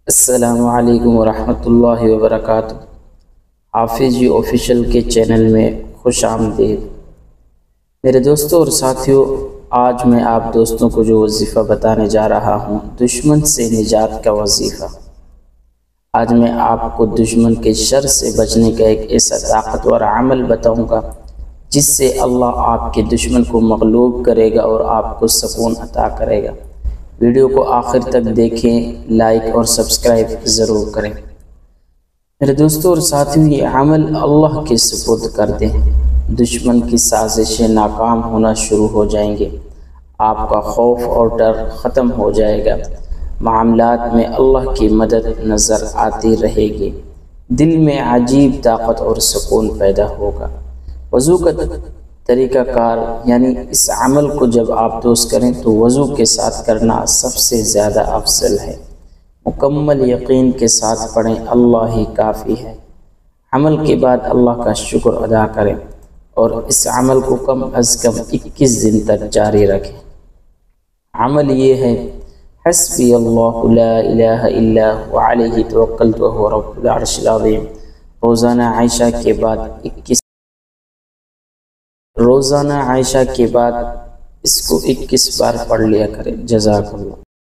السلام علیکم ورحمۃ اللہ وبرکاتہ۔ حافظ جی آفیشیل کے چینل میں خوش آمدید۔ میرے دوستوں اور ساتھیوں، آج میں آپ دوستوں کو جو وظیفہ بتانے جا رہا ہوں، دشمن سے نجات کا وظیفہ۔ آج میں آپ کو دشمن کے شر سے بچنے کا ایک ایسا طاقتور عمل بتاؤں گا جس سے اللہ آپ کے دشمن کو مغلوب کرے گا اور آپ کو سکون عطا کرے گا۔ ویڈیو کو آخر تک دیکھیں، لائک اور سبسکرائب ضرور کریں۔ میرے دوستوں اور ساتھیوں، یہ عمل اللہ کے سپرد کر دیں، دشمن کی سازشیں ناکام ہونا شروع ہو جائیں گے، آپ کا خوف اور ڈر ختم ہو جائے گا، معاملات میں اللہ کی مدد نظر آتی رہے گی، دل میں عجیب طاقت اور سکون پیدا ہوگا۔ وضو کا طریقہ کار، یعنی اس عمل کو جب آپ دوست کریں تو وضو کے ساتھ کرنا سب سے زیادہ افضل ہے۔ مکمل یقین کے ساتھ پڑھیں، اللہ ہی کافی ہے۔ عمل کے بعد اللہ کا شکر ادا کریں اور اس عمل کو کم از کم 21 دن تک جاری رکھیں۔ عمل یہ ہے: حسبی اللہ لا الہ الا هو علیہ توکلت وہو رب العرش العظیم۔ روزانہ عائشہ کے بعد اس کو 21 بار پڑھ لیا کریں۔ جزاک اللہ۔